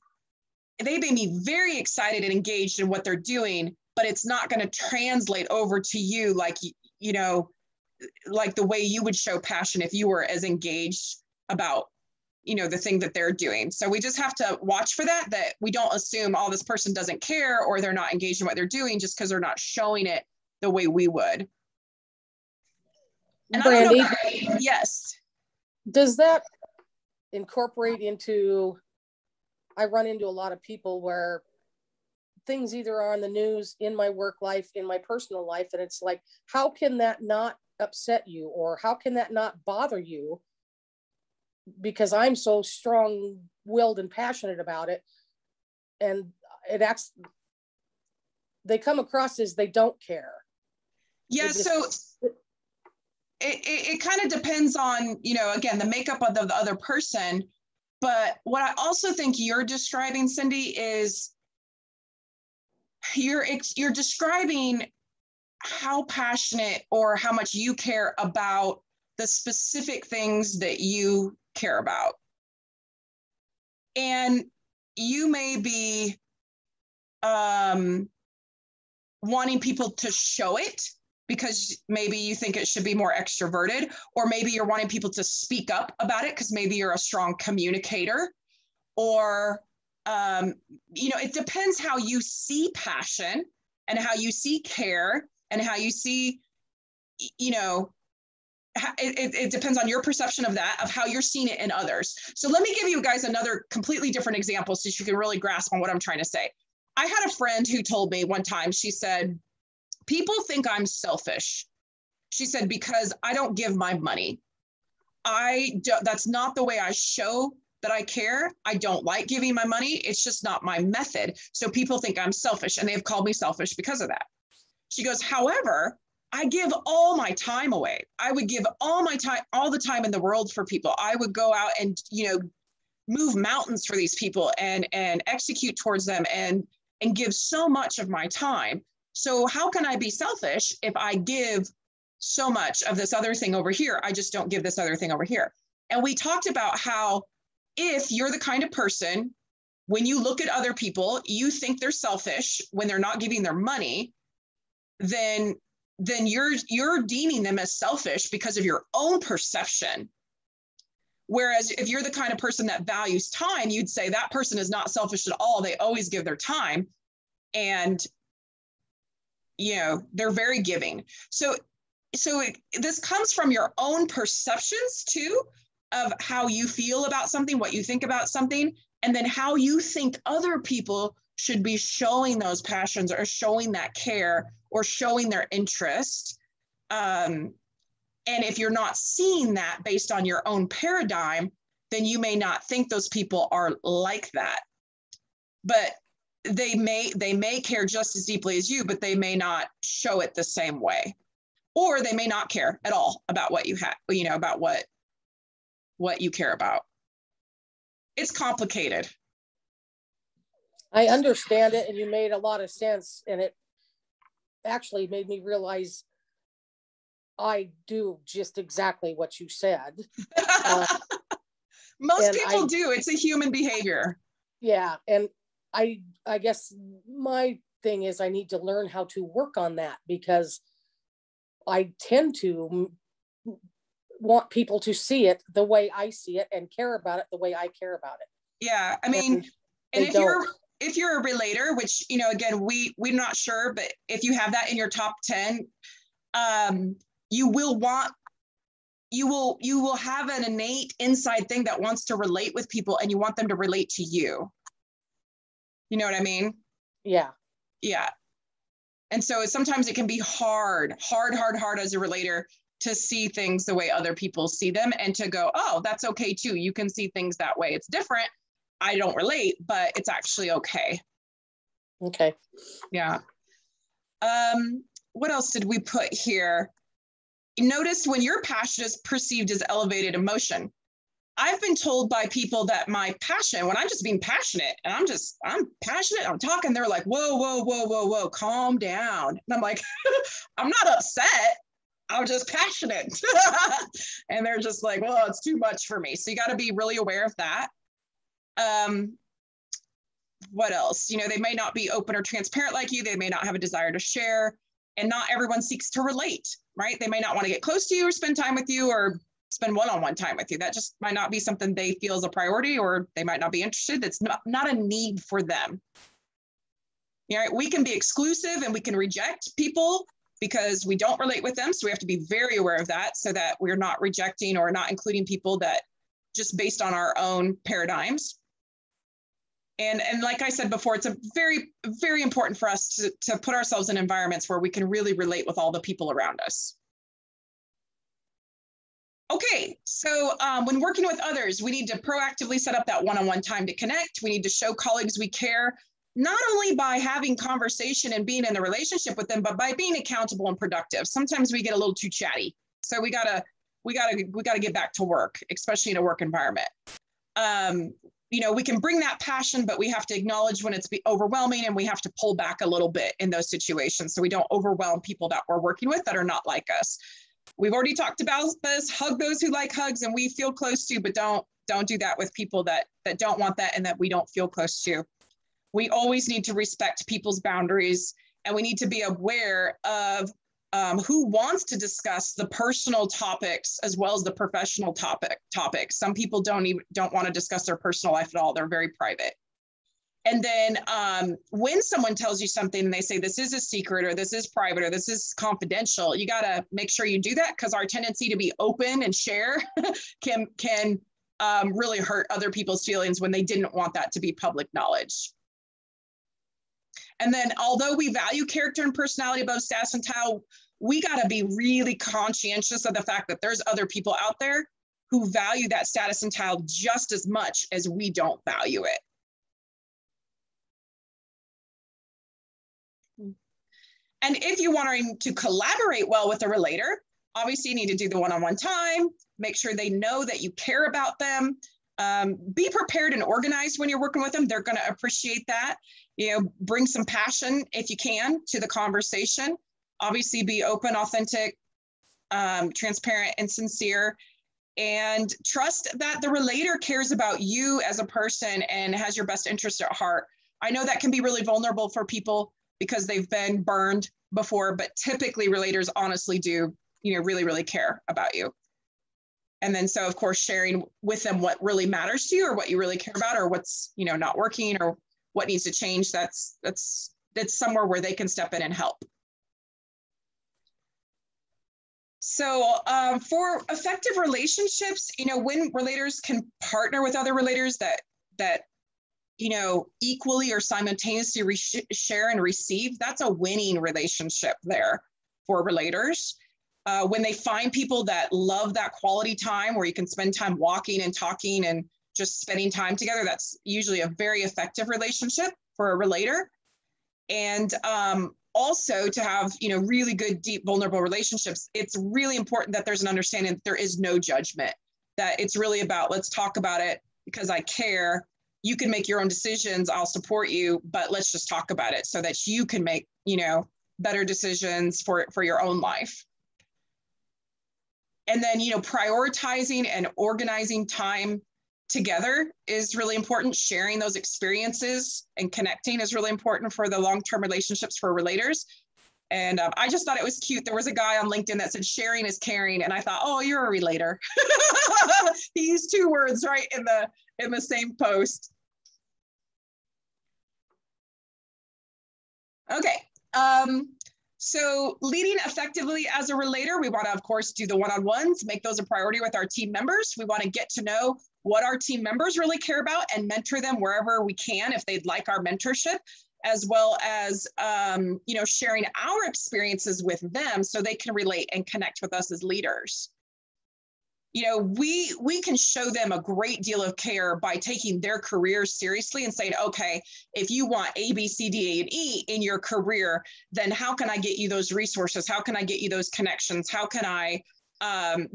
S1: very excited and engaged in what they're doing, but it's not going to translate over to you like the way you would show passion if you were as engaged about, the thing that they're doing. So we just have to watch for that we don't assume, oh, this person doesn't care or they're not engaged in what they're doing just because they're not showing it the way we would. And
S7: Brandy,
S1: yes.
S7: Does that incorporate into, I run into a lot of people where things either are on the news, in my work life, in my personal life, and it's like, how can that not upset you, or how can that not bother you? Because I'm so strong-willed and passionate about it, and they come across as they don't care.
S1: Yeah, so it kind of depends on, again, the makeup of the other person. But what I also think you're describing, Cindy, is you're describing how passionate or how much you care about the specific things that you care about. And you may be wanting people to show it because maybe you think it should be more extroverted, or maybe you're wanting people to speak up about it because maybe you're a strong communicator, or it depends how you see passion and how you see care and how you see, it depends on your perception of that, of how you're seeing it in others. So let me give you guys another completely different example so you can really grasp on what I'm trying to say. I had a friend who told me one time, she said, people think I'm selfish. She said, because I don't give my money. That's not the way I show that I care. I don't like giving my money. It's just not my method. So people think I'm selfish, and they've called me selfish because of that. She goes, however, I give all my time away. I would give all my time, all the time in the world for people. I would go out and, move mountains for these people and execute towards them and give so much of my time. So how can I be selfish if I give so much of this other thing over here? I just don't give this other thing over here. And we talked about how if you're the kind of person, when you look at other people, you think they're selfish when they're not giving their money, then you're deeming them as selfish because of your own perception. Whereas if you're the kind of person that values time, you'd say that person is not selfish at all. They always give their time, and they're very giving. So this comes from your own perceptions too, of how you feel about something, what you think about something, and then how you think other people should be showing those passions or showing that care or showing their interest. And if you're not seeing that based on your own paradigm, then you may not think those people are like that. But they may care just as deeply as you, but they may not show it the same way. Or they may not care at all about what you have, about what you care about. It's complicated.
S7: I understand it, and you made a lot of sense, and it actually made me realize I do just exactly what you said.
S1: Most people do. It's a human behavior.
S7: Yeah, and I guess my thing is I need to learn how to work on that, because I tend to want people to see it the way I see it and care about it the way I care about it.
S1: Yeah, I mean, and if you're a relator, which, again, we're not sure, but if you have that in your top 10, you will have an innate inside thing that wants to relate with people, and you want them to relate to you. You know what I mean?
S7: Yeah.
S1: Yeah. And so sometimes it can be hard as a relator to see things the way other people see them, and to go, oh, that's okay too. You can see things that way. It's different. I don't relate, but it's actually okay.
S7: Okay.
S1: Yeah. What else did we put here? Notice when your passion is perceived as elevated emotion. I've been told by people that my passion, when I'm just being passionate and I'm passionate, I'm talking, they're like, whoa, calm down. And I'm like, I'm not upset. I'm just passionate. And they're just like, well, it's too much for me. So you got to be really aware of that. What else? They may not be open or transparent like you. They may not have a desire to share, and not everyone seeks to relate, right? They may not want to get close to you or spend time with you or spend one-on-one time with you. That just might not be something they feel is a priority, or they might not be interested. That's not a need for them. Right? We can be exclusive and we can reject people because we don't relate with them. So we have to be very aware of that, so that we're not rejecting or not including people that just based on our own paradigms. And like I said before, it's a very, very important for us to put ourselves in environments where we can really relate with all the people around us. Okay, so when working with others, we need to proactively set up that one-on-one time to connect. We need to show colleagues we care, not only by having conversation and being in a relationship with them, but by being accountable and productive. Sometimes we get a little too chatty. So we gotta get back to work, especially in a work environment. We can bring that passion, but we have to acknowledge when it's overwhelming, and we have to pull back a little bit in those situations so we don't overwhelm people that we're working with that are not like us. We've already talked about this. Hug those who like hugs and we feel close to, but don't do that with people that don't want that and that we don't feel close to. We always need to respect people's boundaries, and we need to be aware of who wants to discuss the personal topics as well as the professional topics. Some people don't want to discuss their personal life at all. They're very private. And then when someone tells you something and they say, this is a secret, or this is private, or this is confidential, you got to make sure you do that, because our tendency to be open and share can really hurt other people's feelings when they didn't want that to be public knowledge. And then, although we value character and personality above status and title, we got to be really conscientious of the fact that there's other people out there who value that status and title just as much as we don't value it. And if you're wanting to collaborate well with a relator, obviously you need to do the one-on-one time, make sure they know that you care about them. Be prepared and organized when you're working with them. They're going to appreciate that. You know, bring some passion if you can to the conversation. Obviously be open, authentic, transparent, and sincere. And trust that the relator cares about you as a person and has your best interest at heart. I know that can be really vulnerable for people because they've been burned before, but typically relators honestly do, you know, really, really care about you. And then, so of course, sharing with them what really matters to you, or what you really care about, or what's, you know, not working, or what needs to change. That's somewhere where they can step in and help. So for effective relationships, you know, when relators can partner with other relators that you know, equally or simultaneously share and receive, that's a winning relationship there for relators. When they find people that love that quality time where you can spend time walking and talking and just spending time together, that's usually a very effective relationship for a relator. And also to have, you know, really good, deep, vulnerable relationships, it's really important that there's an understanding that there is no judgment, that it's really about, let's talk about it because I care. You can make your own decisions. I'll support you, but let's just talk about it so that you can make, you know, better decisions for your own life. And then, you know, prioritizing and organizing time together is really important. Sharing those experiences and connecting is really important for the long-term relationships for relators. And I just thought it was cute. There was a guy on LinkedIn that said, sharing is caring. And I thought, oh, you're a relator. He used 2 words right in the same post. Okay. So leading effectively as a relator, we want to, of course, do the one-on-ones, make those a priority with our team members. We want to get to know what our team members really care about and mentor them wherever we can if they'd like our mentorship, as well as, you know, sharing our experiences with them so they can relate and connect with us as leaders. You know, we can show them a great deal of care by taking their careers seriously and saying, okay, if you want A, B, C, D, A, and E in your career, then how can I get you those resources? How can I get you those connections? How can I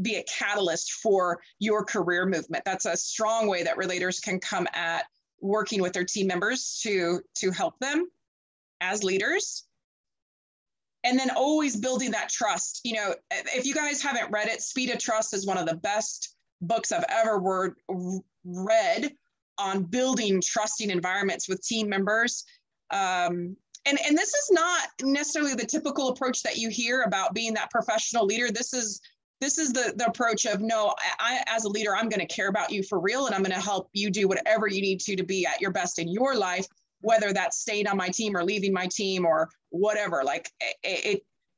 S1: be a catalyst for your career movement? That's a strong way that relators can come at working with their team members to help them as leaders. And then always building that trust. You know, if you guys haven't read it, Speed of Trust is one of the best books I've ever read on building trusting environments with team members. And this is not necessarily the typical approach that you hear about being that professional leader. This is the approach of, no, I as a leader, I'm going to care about you for real, and I'm going to help you do whatever you need to be at your best in your life, whether that's staying on my team or leaving my team or whatever. Like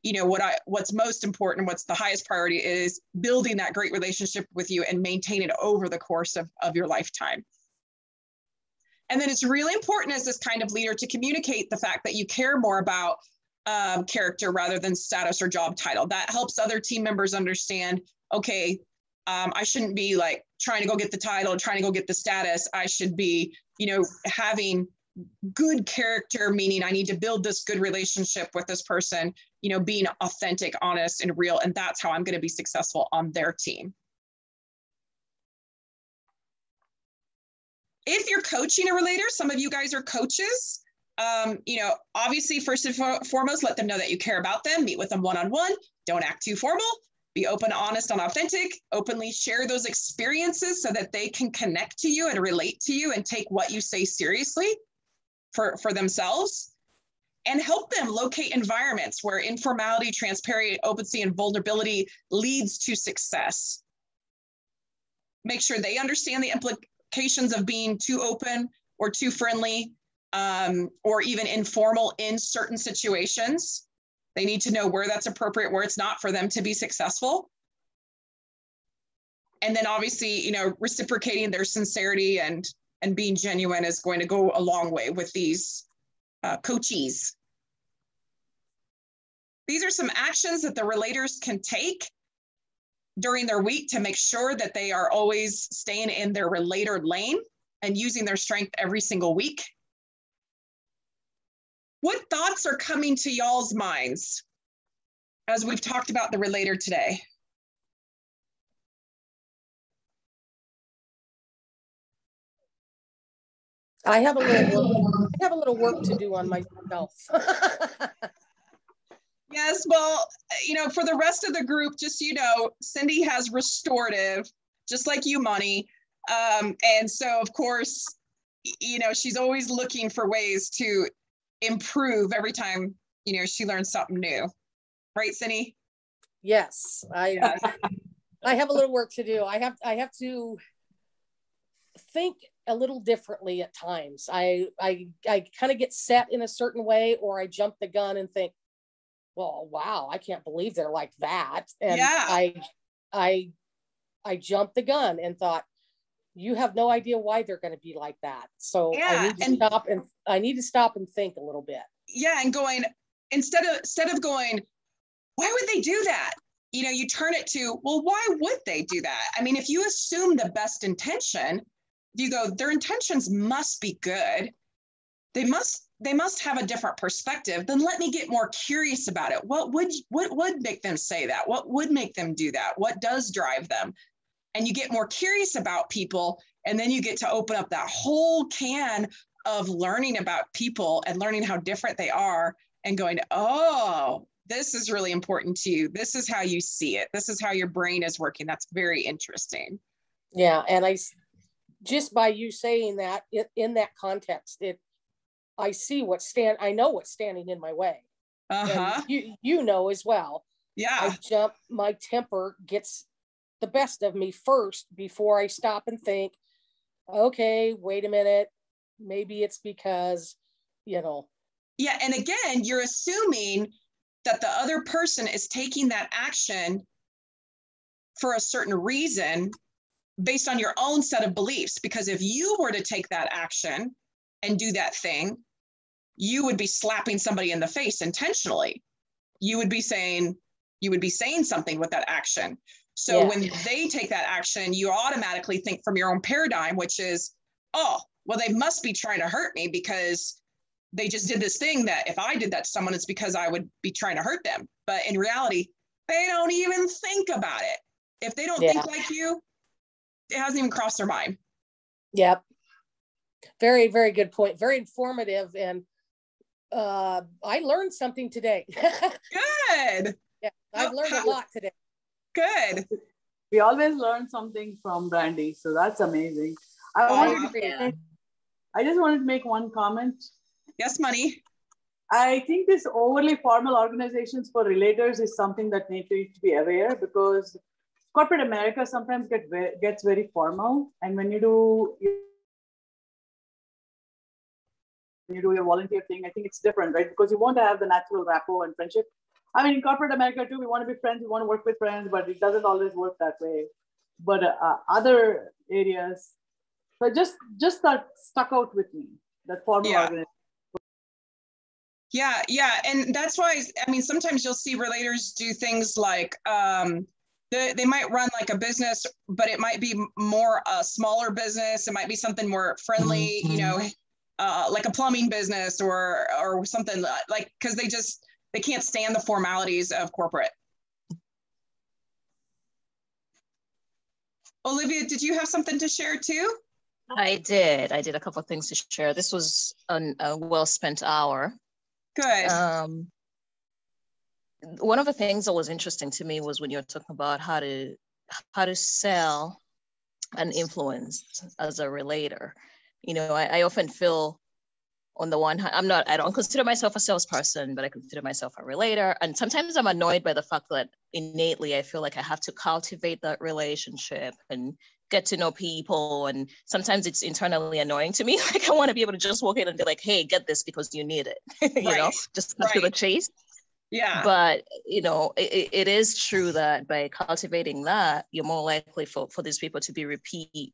S1: you know, what's most important, what's the highest priority is building that great relationship with you and maintain it over the course of your lifetime. And then it's really important as this kind of leader to communicate the fact that you care more about character rather than status or job title. That helps other team members understand, okay, I shouldn't be like trying to go get the title, trying to go get the status. I should be, you know, having good character, meaning I need to build this good relationship with this person, you know, being authentic, honest, and real. And that's how I'm going to be successful on their team. If you're coaching a relator, some of you guys are coaches, you know, obviously, first and foremost, let them know that you care about them, meet with them one-on-one, don't act too formal, be open, honest, and authentic, openly share those experiences so that they can connect to you and relate to you and take what you say seriously for themselves, and help them locate environments where informality, transparency, openness, and vulnerability leads to success. Make sure they understand the implications of being too open or too friendly, or even informal in certain situations. They need to know where that's appropriate, where it's not, for them to be successful. And then obviously, you know, reciprocating their sincerity and being genuine is going to go a long way with these coachees. These are some actions that the relators can take during their week to make sure that they are always staying in their relator lane and using their strength every single week. What thoughts are coming to y'all's minds as we've talked about the relator today?
S7: I have a little work to do on myself.
S1: Yes, well, you know, for the rest of the group, just so you know, Cindy has restorative, just like you, Moni. And so, of course, you know, she's always looking for ways to improve every time, you know, she learns something new. Right, Cindy?
S7: Yes, I have a little work to do. I have to think a little differently at times. I kind of get set in a certain way, or I jump the gun and think, well, wow, I can't believe they're like that. And yeah. I jumped the gun and thought, you have no idea why they're going to be like that. So yeah, I need to stop and think a little bit.
S1: Yeah, and going, instead of going, why would they do that? You know, you turn it to, well, why would they do that? I mean, if you assume the best intention, you go, their intentions must be good. They must have a different perspective. Then let me get more curious about it. What would make them say that? What would make them do that? What does drive them? And you get more curious about people, and then you get to open up that whole can of learning about people and learning how different they are and going, oh, this is really important to you. This is how you see it. This is how your brain is working. That's very interesting.
S7: Yeah. And just by you saying that in that context, I know what's standing in my way. Uh-huh. And you know as well.
S1: Yeah.
S7: My temper gets the best of me first before I stop and think, okay, wait a minute. Maybe it's because, you know.
S1: Yeah. And again, you're assuming that the other person is taking that action for a certain reason based on your own set of beliefs. Because if you were to take that action and do that thing, you would be slapping somebody in the face intentionally. You would be saying something with that action. So yeah. When they take that action, you automatically think from your own paradigm, which is, oh, well, they must be trying to hurt me because they just did this thing that if I did that to someone, it's because I would be trying to hurt them. But in reality, they don't even think about it. If they don't think like you, it hasn't even crossed their mind.
S7: Yep. Very, very good point. Very informative. And I learned something today.
S1: Good.
S7: Yeah, I've learned a lot today.
S1: Good.
S5: We always learn something from Brandy, so that's amazing. I just wanted to make one comment.
S1: Yes, Moni.
S5: I think this overly formal organizations for relators is something that need to be aware, because corporate America sometimes gets very formal, and when you do your volunteer thing, I think it's different, right? Because you want to have the natural rapport and friendship. I mean, in corporate America too, we want to be friends, we want to work with friends, but it doesn't always work that way. But other areas, so just that stuck out with me, that formal organization.
S1: Yeah, and that's why, I mean, sometimes you'll see relators do things like, they might run like a business, but it might be more a smaller business. It might be something more friendly, you know, like a plumbing business or something like, because they can't stand the formalities of corporate. Olivia, did you have something to share too?
S3: I did a couple of things to share. This was a well-spent hour.
S1: Good.
S3: One of the things that was interesting to me was when you were talking about how to sell and influence as a relator. You know, I often feel, on the one hand, I don't consider myself a salesperson, but I consider myself a relator. And sometimes I'm annoyed by the fact that innately I feel like I have to cultivate that relationship and get to know people. And sometimes it's internally annoying to me. Like I want to be able to just walk in and be like, hey, get this because you need it, you know, just cut to the chase.
S1: Yeah.
S3: But, you know, it is true that by cultivating that, you're more likely for these people to be repeat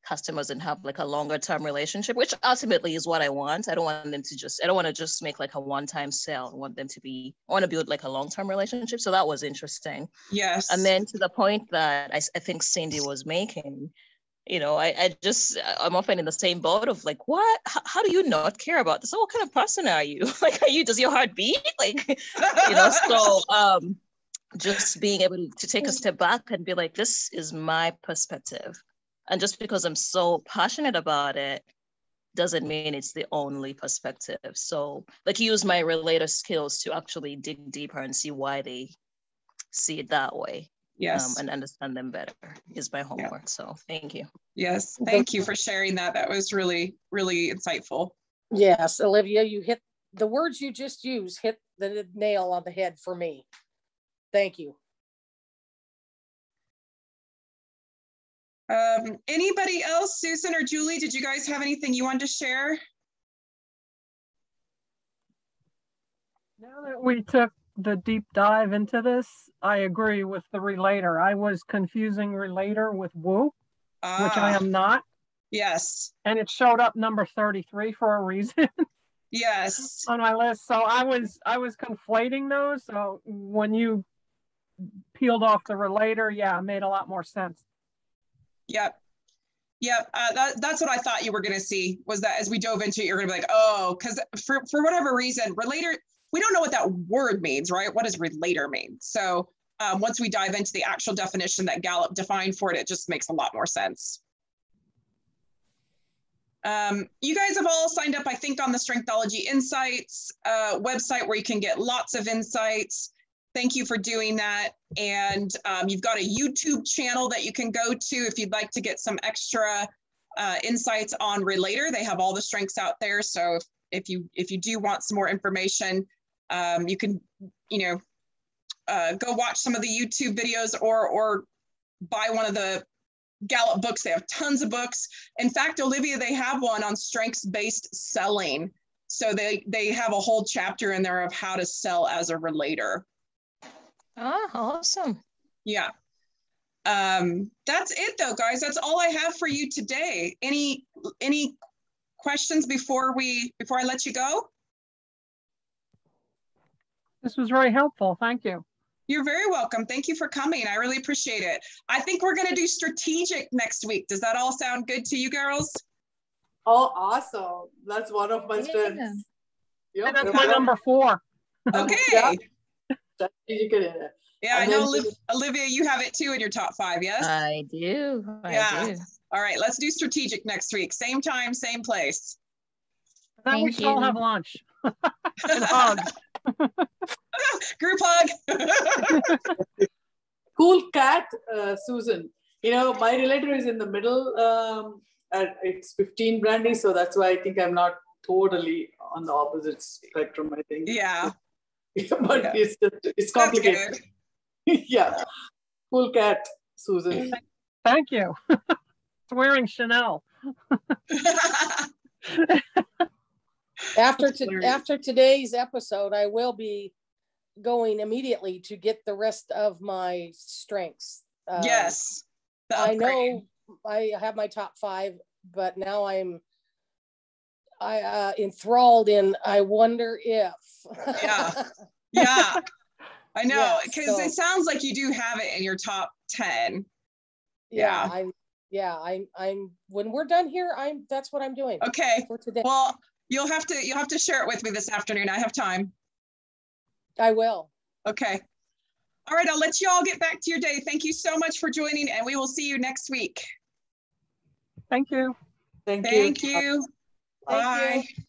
S3: customers and have like a longer term relationship, which ultimately is what I want. I don't want to just make like a one-time sale. I want to build like a long-term relationship. So that was interesting.
S1: Yes.
S3: And then to the point that I think Cindy was making, you know, I'm often in the same boat of like, what? How do you not care about this? What kind of person are you? Like, does your heart beat? Like, you know, so just being able to take a step back and be like, this is my perspective. And just because I'm so passionate about it doesn't mean it's the only perspective. So like use my relator skills to actually dig deeper and see why they see it that way.
S1: Yes.
S3: And understand them better is my homework. Yeah. So thank you.
S1: Yes. Thank you for sharing that. That was really, really insightful.
S7: Yes, Olivia, you hit the words you just used, hit the nail on the head for me. Thank you.
S1: Anybody else, Susan or Julie, did you guys have anything you wanted to share?
S2: Now that we took the deep dive into this, I agree with the relator. I was confusing relator with woo, which I am not.
S1: Yes.
S2: And it showed up number 33 for a reason.
S1: Yes.
S2: On my list. So I was conflating those. So when you peeled off the relator, yeah, it made a lot more sense.
S1: Yep. Yep. That's what I thought you were going to see, was that as we dove into it, you're going to be like, oh, because for whatever reason, relator, we don't know what that word means, right? What does relator mean? So once we dive into the actual definition that Gallup defined for it, it just makes a lot more sense. You guys have all signed up, I think, on the Strengthology Insights website where you can get lots of insights. Thank you for doing that. And you've got a YouTube channel that you can go to if you'd like to get some extra insights on Relator. They have all the strengths out there. So if you do want some more information, you can, go watch some of the YouTube videos or buy one of the Gallup books. They have tons of books. In fact, Olivia, they have one on strengths-based selling. So they have a whole chapter in there of how to sell as a relator.
S3: Oh, awesome.
S1: Yeah. That's it though, guys. That's all I have for you today. Any questions before I let you go?
S2: This was very helpful. Thank you.
S1: You're very welcome. Thank you for coming. I really appreciate it. I think we're going to do strategic next week. Does that all sound good to you girls?
S5: Oh, awesome. That's one of my strengths.
S2: Yep. That's my number 4.
S1: Okay.
S5: Yeah.
S1: Yeah, I know, Olivia, you have it too in your top 5, yes?
S3: I do. I do.
S1: All right, let's do strategic next week. Same time, same place.
S2: Then we should all have lunch. And hug.
S1: Group hug.
S5: Cool cat, Susan. My relator is in the middle. It's 15 Brandy, so that's why I think I'm not totally on the opposite spectrum, I think.
S1: Yeah.
S5: But yeah. It's complicated. Yeah. Cool cat, Susan.
S2: Thank you. It's wearing Chanel.
S7: After today's episode, I will be going immediately to get the rest of my strengths.
S1: Yes.
S7: I know I have my top 5, but now I'm enthralled in I wonder if.
S1: Yeah. I know, because it sounds like you do have it in your top 10.
S7: I'm when we're done here, that's what I'm doing.
S1: Okay.
S7: For today.
S1: Well, you'll have to share it with me this afternoon. I have time.
S7: I will.
S1: Okay. All right, I'll let you all get back to your day. Thank you so much for joining, and we will see you next week.
S2: Thank you.
S1: Thank you. Bye.
S7: Thank you.